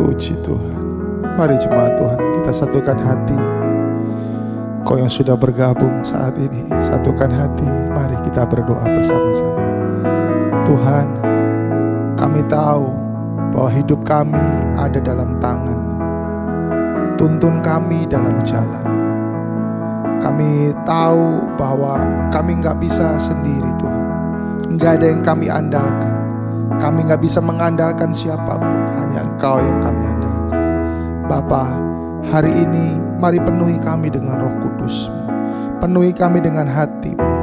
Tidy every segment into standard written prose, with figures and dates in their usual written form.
Puji Tuhan. Mari jemaat Tuhan, kita satukan hati. Kau yang sudah bergabung saat ini, satukan hati. Mari kita berdoa bersama-sama. Tuhan, kami tahu bahwa hidup kami ada dalam tangan-Mu. Tuntun kami dalam jalan. Kami tahu bahwa kami gak bisa sendiri Tuhan. Gak ada yang kami andalkan. Kami gak bisa mengandalkan siapapun, hanya Engkau yang kami andalkan. Bapa, hari ini mari penuhi kami dengan Roh Kudus-Mu. Penuhi kami dengan hati-Mu.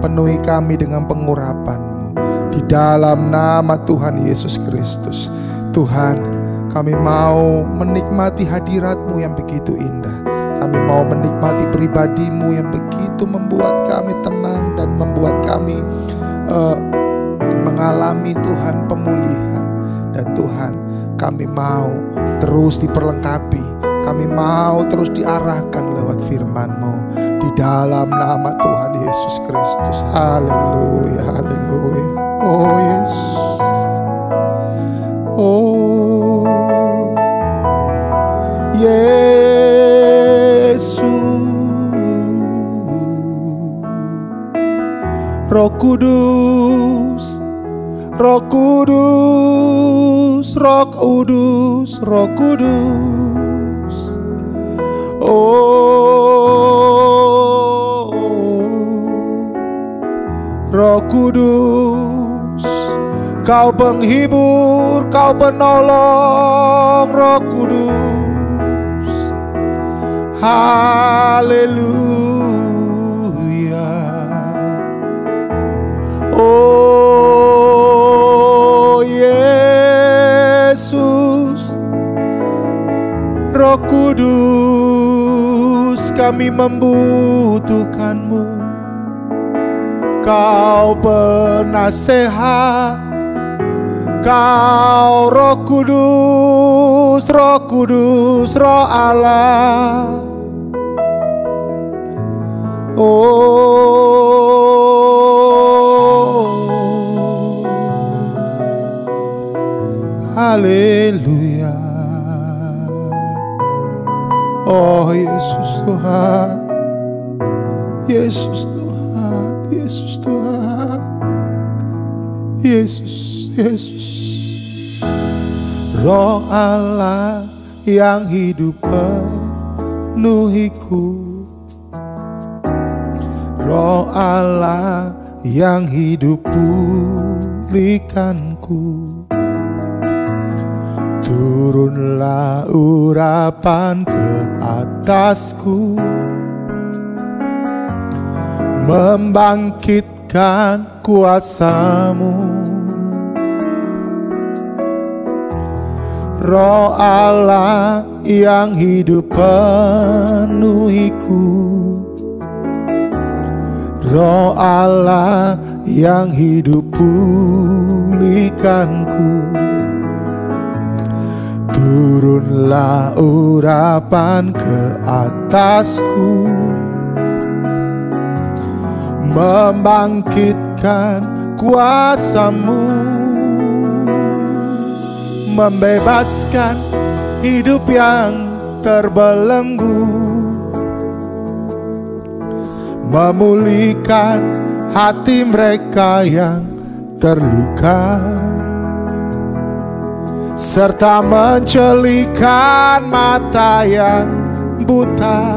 Penuhi kami dengan pengurapan-Mu. Di dalam nama Tuhan Yesus Kristus. Tuhan, kami mau menikmati hadirat-Mu yang begitu indah. Kami mau menikmati pribadi-Mu yang begitu membuat kami tenang dan membuat kami mengalami Tuhan pemulihan. Dan Tuhan, kami mau terus diperlengkapi. Kami mau terus diarahkan lewat firman-Mu. Di dalam nama Tuhan Yesus Kristus. Haleluya, haleluya. Oh Yesus. Oh Yesus. Roh Kudus, Roh Kudus, Roh Kudus, Roh Kudus. Oh, Roh Kudus, Kau penghibur, Kau penolong, Roh Kudus. Haleluya. Oh Yesus, Roh Kudus, kami membutuhkan-Mu. Kau penasehat, Kau Roh Kudus, Roh Kudus, Roh Allah. Haleluya. Oh Yesus Tuhan, Yesus Tuhan, Yesus Tuhan, Yesus, Yesus. Roh Allah yang hidup penuhiku. Roh Allah yang hidup pulihkanku. Turunlah urapan ke atasku, membangkitkan kuasa-Mu. Roh Allah yang hidup penuhiku. Roh Allah yang hidup pulihkanku. Turunlah urapan ke atasku, membangkitkan kuasa-Mu, membebaskan hidup yang terbelenggu, memulihkan hati mereka yang terluka, serta mencelikan mata yang buta.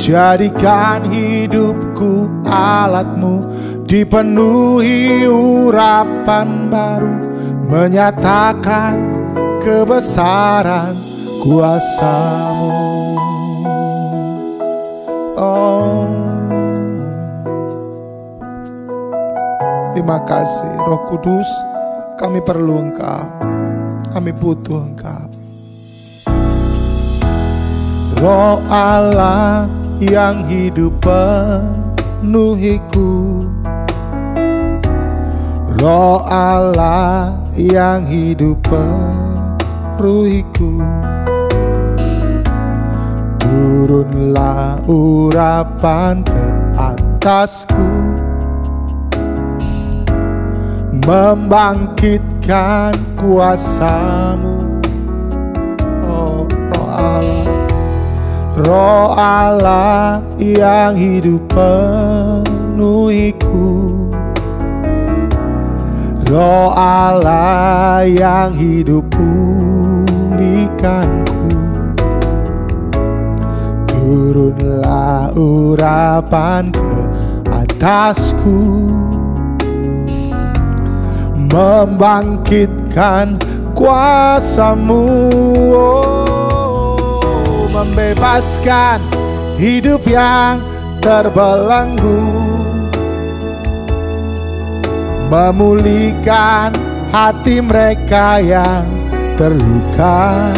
Jadikan hidupku alat-Mu, dipenuhi urapan baru, menyatakan kebesaran kuasa-Mu. Oh, terima kasih Roh Kudus. Kami perlu Engkau, kami butuh Engkau. Roh Allah yang hidup penuhiku. Roh Allah yang hidup penuhiku. Turunlah urapan ke atasku, membangkitkan memulihkan kuasa-Mu. Oh Roh Allah, Roh Allah yang hidup penuhiku, Roh Allah yang hidup pulihkanku. Turunlah urapan ke atasku, membangkitkan kuasa-Mu. Oh, membebaskan hidup yang terbelenggu, memulihkan hati mereka yang terluka,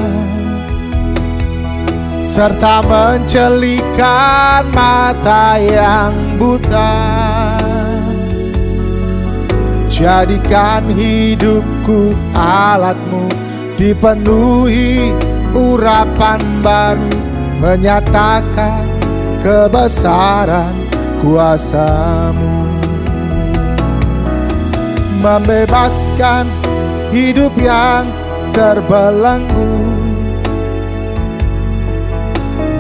serta mencelikan mata yang buta. Jadikan hidupku alat-Mu, dipenuhi urapan baru, menyatakan kebesaran kuasa-Mu. Membebaskan hidup yang terbelenggu,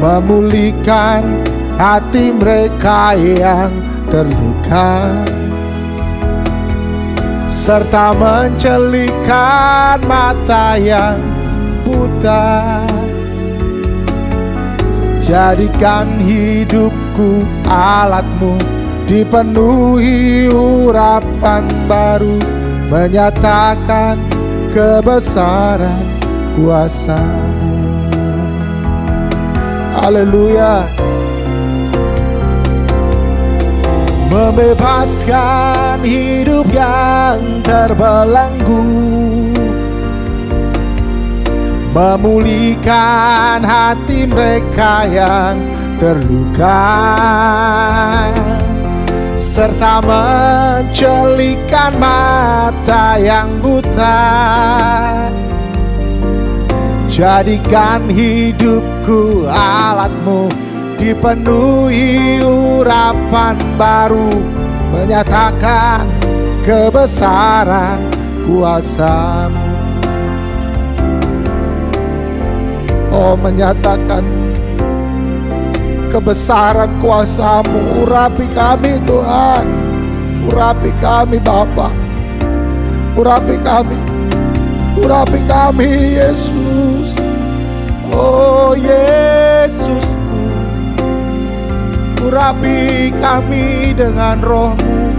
memulihkan hati mereka yang terluka, serta mencelikan mata yang buta. Jadikan hidupku alat-Mu, dipenuhi urapan baru, menyatakan kebesaran kuasa-Mu. Haleluya. Membebaskan hidup yang terbelenggu, memulihkan hati mereka yang terluka, serta mencelikan mata yang buta. Jadikan hidupku alat-Mu, dipenuhi urapan baru, menyatakan kebesaran kuasa-Mu. Oh, menyatakan kebesaran kuasa-Mu. Urapi kami Tuhan, urapi kami Bapa, urapi kami, urapi kami Yesus. Oh Yesusku, urapi kami dengan Roh-Mu,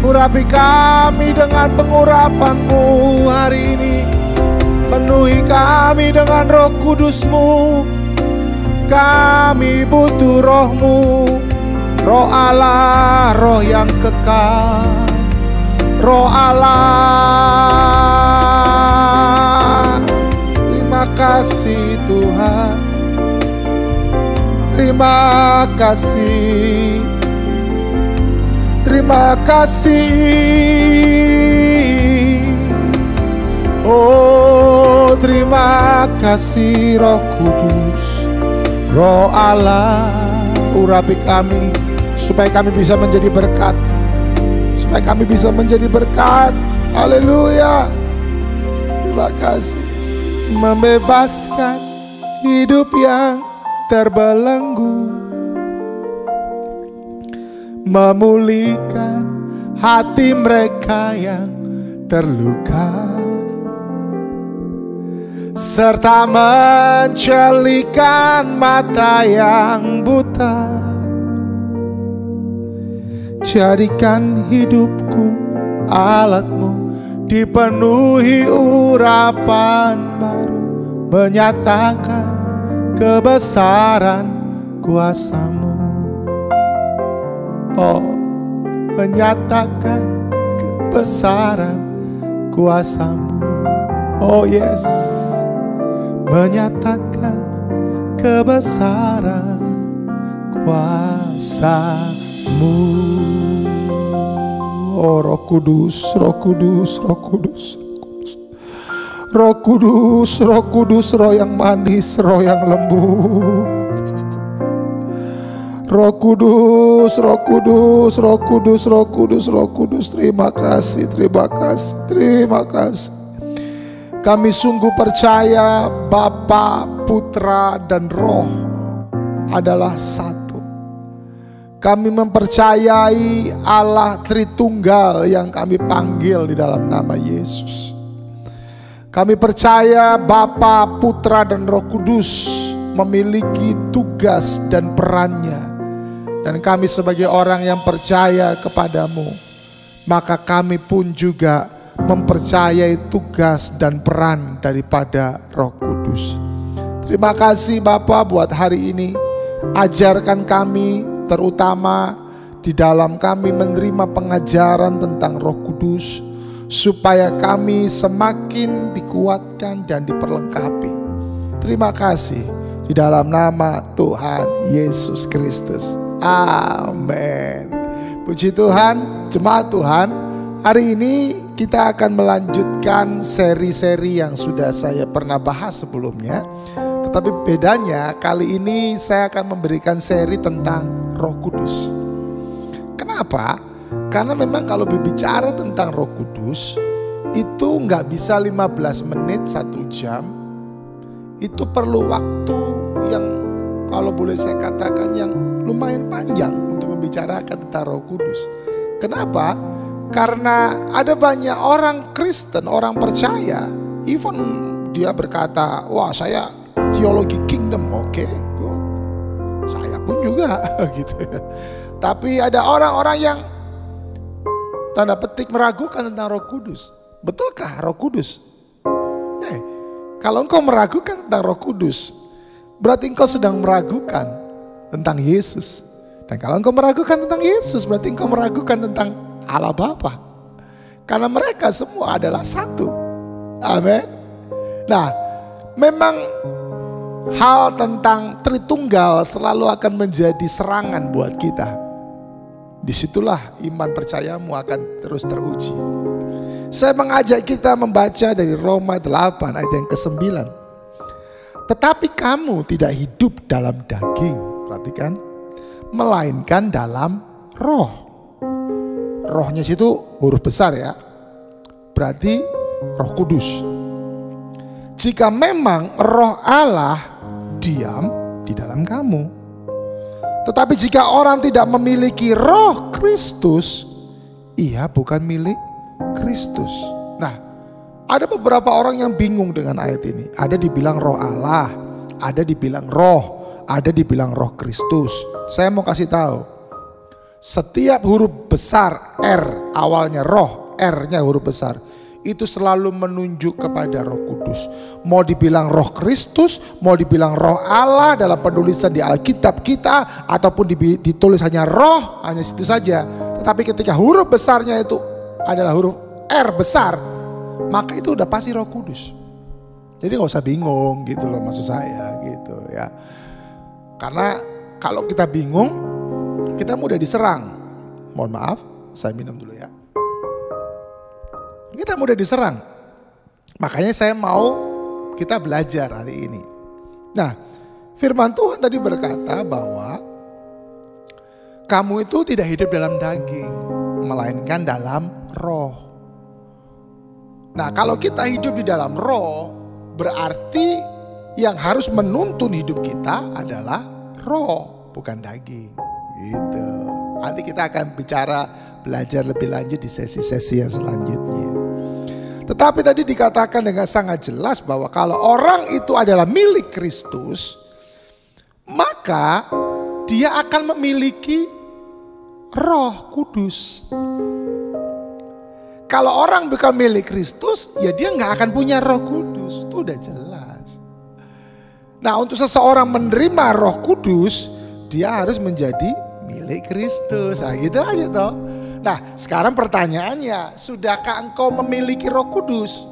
urapi kami dengan pengurapan-Mu hari ini. Penuhi kami dengan Roh Kudus-Mu. Kami butuh Roh-Mu, Roh Allah, Roh yang kekal, Roh Allah. Terima kasih Tuhan, terima kasih, terima kasih. Oh, terima kasih Roh Kudus, Roh Allah. Urapi kami supaya kami bisa menjadi berkat, supaya kami bisa menjadi berkat. Haleluya. Terima kasih. Membebaskan hidup yang terbelenggu, memulihkan hati mereka yang terluka, serta mencelikan mata yang buta. Jadikan hidupku alat-Mu, dipenuhi urapan baru, menyatakan kebesaran kuasa-Mu. Oh, menyatakan kebesaran kuasa-Mu. Oh yes, menyatakan kebesaran kuasa-Mu. Oh Roh Kudus, Roh Kudus, Roh Kudus, Roh Kudus, Roh Kudus, Roh yang manis, Roh yang lembut, Roh Kudus, Roh Kudus, Roh Kudus, Roh Kudus, Roh Kudus. Terima kasih, terima kasih, terima kasih. Kami sungguh percaya Bapa, Putra, dan Roh adalah satu. Kami mempercayai Allah Tritunggal yang kami panggil di dalam nama Yesus. Kami percaya Bapa, Putra, dan Roh Kudus memiliki tugas dan perannya. Dan kami sebagai orang yang percaya kepadamu, maka kami pun juga mempercayai tugas dan peran daripada Roh Kudus. Terima kasih Bapa buat hari ini. Ajarkan kami, terutama di dalam kami menerima pengajaran tentang Roh Kudus, supaya kami semakin dikuatkan dan diperlengkapi. Terima kasih di dalam nama Tuhan Yesus Kristus. Amin. Puji Tuhan, jemaat Tuhan. Hari ini kita akan melanjutkan seri-seri yang sudah saya pernah bahas sebelumnya. Tetapi bedanya kali ini saya akan memberikan seri tentang Roh Kudus. Kenapa? Karena memang kalau berbicara tentang Roh Kudus itu nggak bisa 15 menit 1 jam. Itu perlu waktu yang kalau boleh saya katakan yang lumayan panjang untuk membicarakan tentang Roh Kudus. Kenapa? Karena ada banyak orang Kristen, orang percaya, even dia berkata, wah saya teologi kingdom, oke, good. Saya pun juga gitu ya. Tapi ada orang-orang yang tanda petik meragukan tentang Roh Kudus. Betulkah Roh Kudus? Kalau engkau meragukan tentang Roh Kudus, berarti engkau sedang meragukan tentang Yesus. Dan kalau engkau meragukan tentang Yesus, berarti engkau meragukan tentang Allah Bapa. Karena mereka semua adalah satu. Amin. Nah, memang hal tentang Tritunggal selalu akan menjadi serangan buat kita. Disitulah iman percayamu akan terus teruji. Saya mengajak kita membaca dari Roma 8 ayat yang ke-9. Tetapi kamu tidak hidup dalam daging, perhatikan, melainkan dalam roh. Rohnya situ huruf besar ya, berarti Roh Kudus. Jika memang Roh Allah diam di dalam kamu. Tetapi jika orang tidak memiliki Roh Kristus, ia bukan milik Kristus. Nah, ada beberapa orang yang bingung dengan ayat ini. Ada dibilang Roh Allah, ada dibilang Roh, ada dibilang Roh Kristus. Saya mau kasih tahu, setiap huruf besar R awalnya roh, R-nya huruf besar, itu selalu menunjuk kepada Roh Kudus. Mau dibilang Roh Kristus, mau dibilang Roh Allah dalam penulisan di Alkitab kita, ataupun ditulis hanya roh, hanya situ saja. Tetapi ketika huruf besarnya itu adalah huruf R besar, maka itu udah pasti Roh Kudus. Jadi gak usah bingung gitu loh, maksud saya gitu ya. Karena kalau kita bingung, kita mudah diserang. Mohon maaf, saya minum dulu ya. Kita mudah diserang. Makanya saya mau kita belajar hari ini. Nah, firman Tuhan tadi berkata bahwa kamu itu tidak hidup dalam daging, melainkan dalam roh. Nah, kalau kita hidup di dalam roh, berarti yang harus menuntun hidup kita adalah roh, bukan daging. Gitu. Nanti kita akan belajar lebih lanjut di sesi-sesi yang selanjutnya. Tetapi tadi dikatakan dengan sangat jelas bahwa kalau orang itu adalah milik Kristus, maka dia akan memiliki Roh Kudus. Kalau orang bukan milik Kristus, ya dia nggak akan punya Roh Kudus. Itu udah jelas. Nah, untuk seseorang menerima Roh Kudus, dia harus menjadi milik Kristus. Nah, gitu aja toh. Nah, sekarang pertanyaannya, sudahkah engkau memiliki Roh Kudus?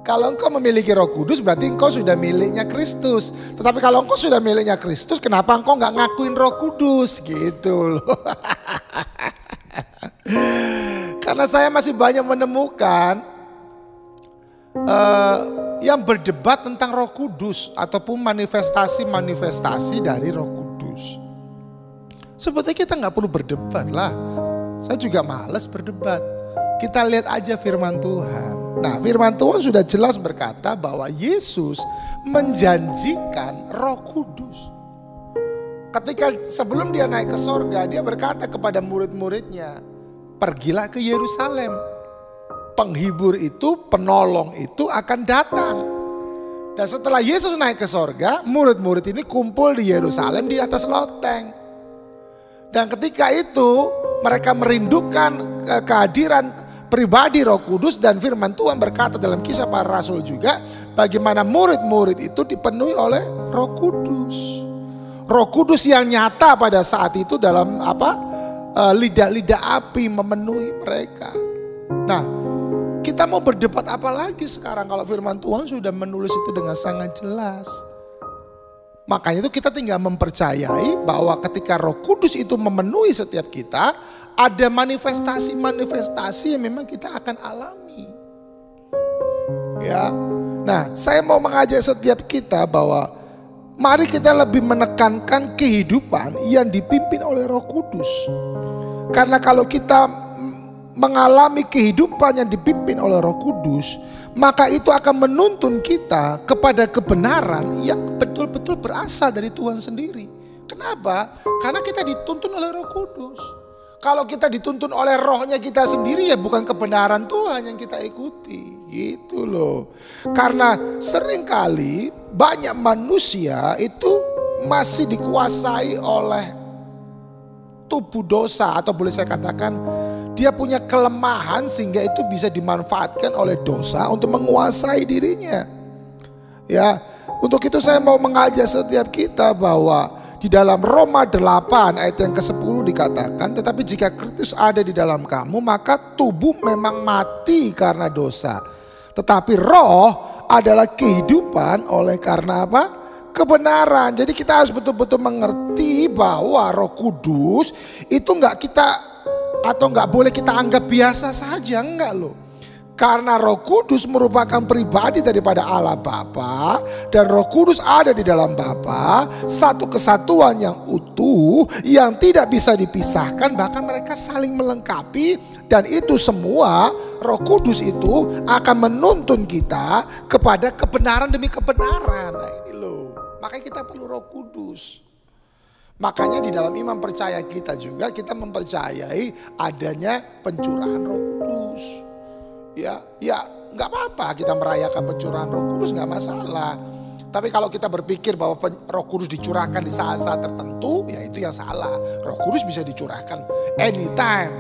Kalau engkau memiliki Roh Kudus, berarti engkau sudah miliknya Kristus. Tetapi kalau engkau sudah miliknya Kristus, kenapa engkau nggak ngakuin Roh Kudus? Gitu loh. Karena saya masih banyak menemukan yang berdebat tentang Roh Kudus ataupun manifestasi-manifestasi dari Roh Kudus. Sebetulnya kita nggak perlu berdebat lah. Saya juga males berdebat. Kita lihat aja firman Tuhan. Nah, firman Tuhan sudah jelas berkata bahwa Yesus menjanjikan Roh Kudus. Ketika sebelum dia naik ke sorga, dia berkata kepada murid-muridnya, pergilah ke Yerusalem. Penghibur itu, penolong itu akan datang. Dan setelah Yesus naik ke sorga, murid-murid ini kumpul di Yerusalem di atas loteng. Dan ketika itu mereka merindukan kehadiran pribadi Roh Kudus, dan firman Tuhan berkata dalam Kisah Para Rasul juga bagaimana murid-murid itu dipenuhi oleh Roh Kudus. Roh Kudus yang nyata pada saat itu dalam lidah-lidah api memenuhi mereka. Nah, kita mau berdebat apa lagi sekarang kalau firman Tuhan sudah menulis itu dengan sangat jelas. Makanya itu kita tinggal mempercayai bahwa ketika Roh Kudus itu memenuhi setiap kita, ada manifestasi-manifestasi yang memang kita akan alami. Ya. Nah, saya mau mengajak setiap kita bahwa mari kita lebih menekankan kehidupan yang dipimpin oleh Roh Kudus. Karena kalau kita mengalami kehidupan yang dipimpin oleh Roh Kudus, maka itu akan menuntun kita kepada kebenaran yang betul-betul berasal dari Tuhan sendiri. Kenapa? Karena kita dituntun oleh Roh Kudus. Kalau kita dituntun oleh rohnya kita sendiri, ya bukan kebenaran Tuhan yang kita ikuti. Gitu loh. Karena seringkali banyak manusia itu masih dikuasai oleh tubuh dosa, atau boleh saya katakan dia punya kelemahan sehingga itu bisa dimanfaatkan oleh dosa untuk menguasai dirinya. Ya, untuk itu saya mau mengajak setiap kita bahwa di dalam Roma 8 ayat yang ke-10 dikatakan, tetapi jika Kristus ada di dalam kamu, maka tubuh memang mati karena dosa. Tetapi roh adalah kehidupan oleh karena apa? Kebenaran. Jadi kita harus betul-betul mengerti bahwa Roh Kudus itu enggak boleh kita anggap biasa saja, enggak loh. Karena Roh Kudus merupakan pribadi daripada Allah Bapa, dan Roh Kudus ada di dalam Bapa, satu kesatuan yang utuh yang tidak bisa dipisahkan, bahkan mereka saling melengkapi, dan itu semua Roh Kudus itu akan menuntun kita kepada kebenaran demi kebenaran. Nah ini loh, makanya kita perlu Roh Kudus. Makanya di dalam iman percaya kita juga kita mempercayai adanya pencurahan Roh Kudus. Ya nggak apa-apa kita merayakan pencurahan Roh Kudus, nggak masalah. Tapi kalau kita berpikir bahwa Roh Kudus dicurahkan di saat-saat tertentu, ya itu yang salah. Roh Kudus bisa dicurahkan anytime,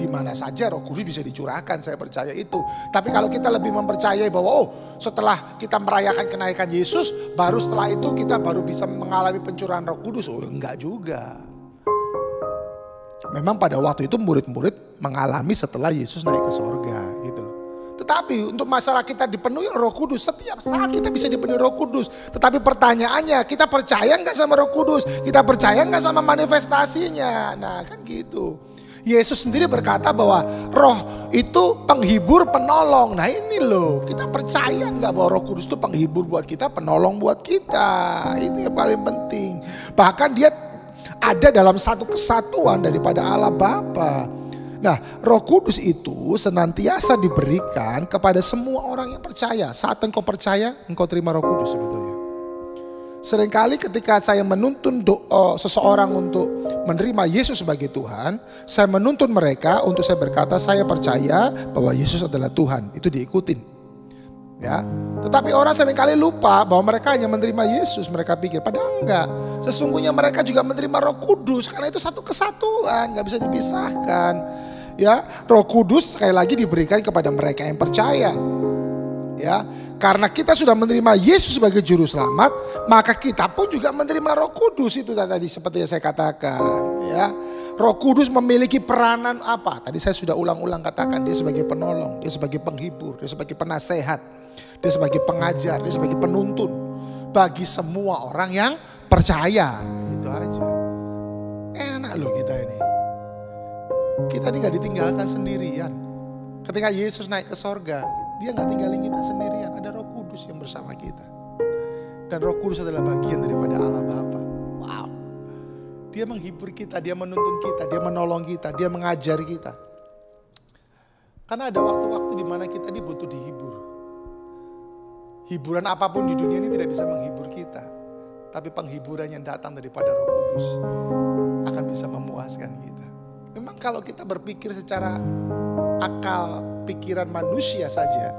di mana saja Roh Kudus bisa dicurahkan, saya percaya itu. Tapi kalau kita lebih mempercayai bahwa setelah kita merayakan kenaikan Yesus, baru setelah itu kita baru bisa mengalami pencurahan Roh Kudus, enggak juga. Memang pada waktu itu murid-murid mengalami setelah Yesus naik ke sorga gitu loh. Tetapi untuk masalah kita dipenuhi Roh Kudus, setiap saat kita bisa dipenuhi Roh Kudus. Tetapi pertanyaannya, kita percaya nggak sama Roh Kudus? Kita percaya nggak sama manifestasinya? Nah kan gitu. Yesus sendiri berkata bahwa Roh itu penghibur, penolong. Nah ini loh, kita percaya nggak bahwa Roh Kudus itu penghibur buat kita, penolong buat kita? Ini yang paling penting. Bahkan dia ada dalam satu kesatuan daripada Allah Bapa. Nah, Roh Kudus itu senantiasa diberikan kepada semua orang yang percaya. Saat engkau percaya, engkau terima Roh Kudus sebetulnya. Seringkali ketika saya menuntun seseorang untuk menerima Yesus sebagai Tuhan, saya menuntun mereka untuk saya berkata, saya percaya bahwa Yesus adalah Tuhan. Itu diikutin. Ya, tetapi orang seringkali lupa bahwa mereka hanya menerima Yesus. Mereka pikir, padahal enggak. Sesungguhnya mereka juga menerima Roh Kudus, karena itu satu kesatuan, nggak bisa dipisahkan. Ya, Roh Kudus sekali lagi diberikan kepada mereka yang percaya. Ya, karena kita sudah menerima Yesus sebagai juru selamat, maka kita pun juga menerima Roh Kudus. Itu tadi seperti yang saya katakan. Ya, Roh Kudus memiliki peranan apa? Tadi saya sudah ulang-ulang katakan, dia sebagai penolong, dia sebagai penghibur, dia sebagai penasehat, dia sebagai pengajar, dia sebagai penuntun bagi semua orang yang percaya. Itu aja. Enak loh kita ini. Kita ini gak ditinggalkan sendirian. Ketika Yesus naik ke sorga, dia gak tinggalin kita sendirian. Ada Roh Kudus yang bersama kita. Dan Roh Kudus adalah bagian daripada Allah Bapa. Wow. Dia menghibur kita, dia menuntun kita, dia menolong kita, dia mengajari kita. Karena ada waktu-waktu di mana kita butuh dihibur. Hiburan apapun di dunia ini tidak bisa menghibur kita. Tapi penghiburan yang datang daripada Roh Kudus akan bisa memuaskan kita. Memang kalau kita berpikir secara akal, pikiran manusia saja,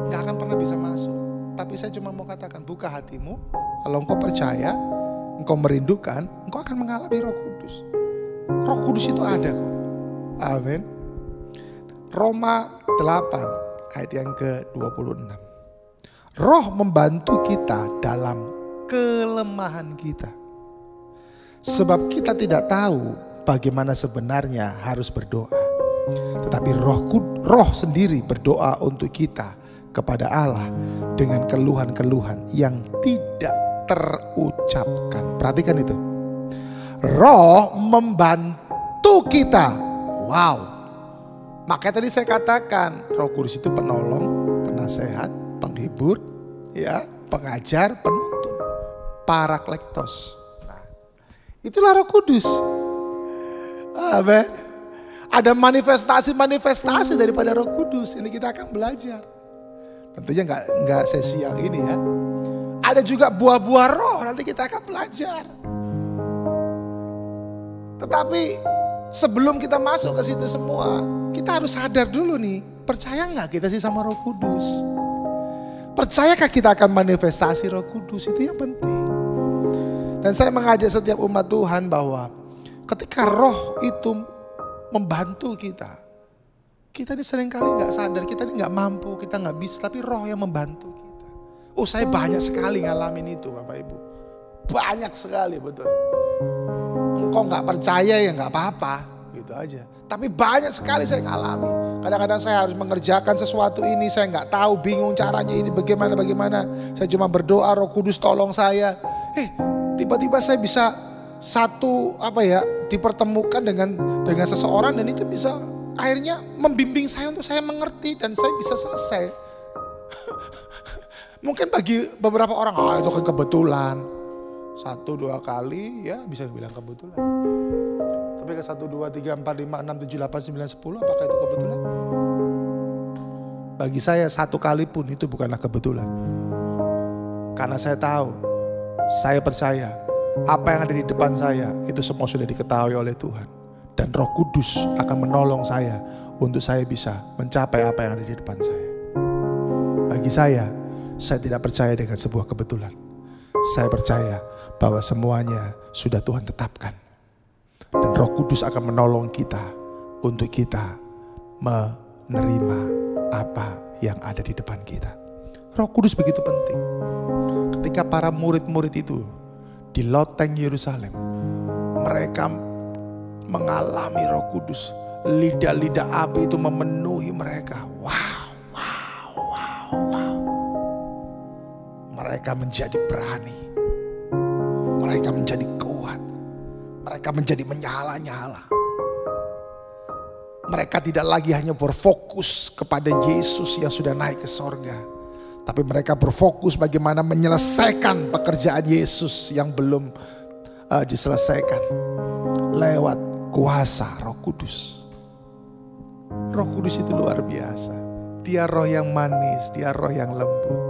gak akan pernah bisa masuk. Tapi saya cuma mau katakan, buka hatimu. Kalau engkau percaya, engkau merindukan, engkau akan mengalami Roh Kudus. Roh Kudus itu ada kok. Amin. Roma 8 ayat yang ke-26. Roh membantu kita dalam kelemahan kita. Sebab kita tidak tahu bagaimana sebenarnya harus berdoa. Tetapi roh sendiri berdoa untuk kita kepada Allah dengan keluhan-keluhan yang tidak terucapkan. Perhatikan itu. Roh membantu kita. Wow. Makanya tadi saya katakan Roh Kudus itu penolong, penasehat, penghibur, ya, pengajar, penuntun, parakletos. Nah, itulah Roh Kudus. Amin. Ada manifestasi-manifestasi daripada Roh Kudus. Ini kita akan belajar. Tentunya nggak sesi yang ini ya. Ada juga buah-buah roh, nanti kita akan belajar. Tetapi sebelum kita masuk ke situ semua, kita harus sadar dulu nih, percaya nggak kita sih sama Roh Kudus? Percayakah kita akan manifestasi Roh Kudus? Itu yang penting. Dan saya mengajak setiap umat Tuhan bahwa ketika Roh itu membantu kita ini seringkali nggak sadar, kita ini nggak mampu, kita nggak bisa, tapi Roh yang membantu kita. Oh, saya banyak sekali ngalamin itu Bapak Ibu, banyak sekali, betul. Engkau nggak percaya ya nggak apa-apa, gitu aja. Tapi banyak sekali saya ngalami. Kadang-kadang saya harus mengerjakan sesuatu ini, saya nggak tahu, bingung caranya ini bagaimana. Saya cuma berdoa, Roh Kudus tolong saya. Tiba-tiba saya bisa dipertemukan dengan seseorang dan itu bisa akhirnya membimbing saya untuk saya mengerti dan saya bisa selesai. Mungkin bagi beberapa orang, itu kan kebetulan. 1-2 kali ya bisa bilang kebetulan. Tapi ke 1, 2, 3, 4, 5, 6, 7, 8, 9, 10 apakah itu kebetulan? Bagi saya 1 kali pun itu bukanlah kebetulan. Karena saya tahu, saya percaya apa yang ada di depan saya itu semua sudah diketahui oleh Tuhan. Dan Roh Kudus akan menolong saya untuk saya bisa mencapai apa yang ada di depan saya. Bagi saya tidak percaya dengan sebuah kebetulan. Saya percaya bahwa semuanya sudah Tuhan tetapkan. Dan Roh Kudus akan menolong kita untuk kita menerima apa yang ada di depan kita. Roh Kudus begitu penting. Ketika para murid-murid itu di loteng Yerusalem, mereka mengalami Roh Kudus. Lidah-lidah api itu memenuhi mereka. Wow. Mereka menjadi berani. Mereka menjadi kuat. Mereka menjadi menyala-nyala. Mereka tidak lagi hanya berfokus kepada Yesus yang sudah naik ke sorga. Tapi mereka berfokus bagaimana menyelesaikan pekerjaan Yesus yang belum diselesaikan. Lewat kuasa Roh Kudus. Roh Kudus itu luar biasa. Dia roh yang manis, dia roh yang lembut.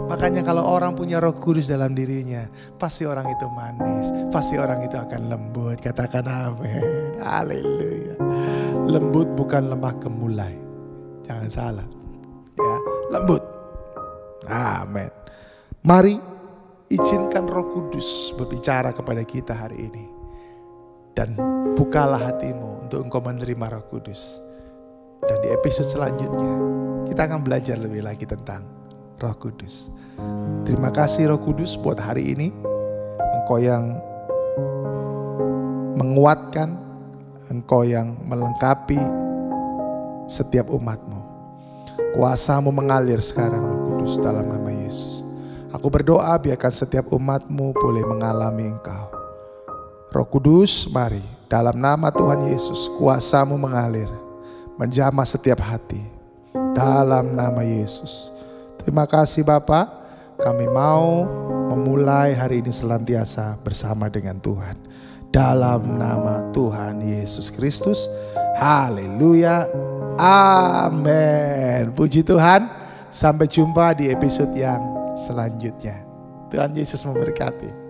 Makanya kalau orang punya Roh Kudus dalam dirinya, pasti orang itu manis, pasti orang itu akan lembut. Katakan amin. Haleluya. Lembut bukan lemah gemulai. Jangan salah. Ya, lembut. Amin. Mari izinkan Roh Kudus berbicara kepada kita hari ini. Dan bukalah hatimu untuk engkau menerima Roh Kudus. Dan di episode selanjutnya kita akan belajar lebih lagi tentang Roh Kudus. Terima kasih Roh Kudus buat hari ini. Engkau yang menguatkan, engkau yang melengkapi setiap umatmu. Kuasamu mengalir sekarang Roh Kudus dalam nama Yesus. Aku berdoa biarkan setiap umatmu boleh mengalami engkau. Roh Kudus, mari dalam nama Tuhan Yesus, kuasamu mengalir, menjamah setiap hati dalam nama Yesus. Terima kasih Bapa, kami mau memulai hari ini senantiasa bersama dengan Tuhan. Dalam nama Tuhan Yesus Kristus. Haleluya. Amin. Puji Tuhan. Sampai jumpa di episode yang selanjutnya. Tuhan Yesus memberkati.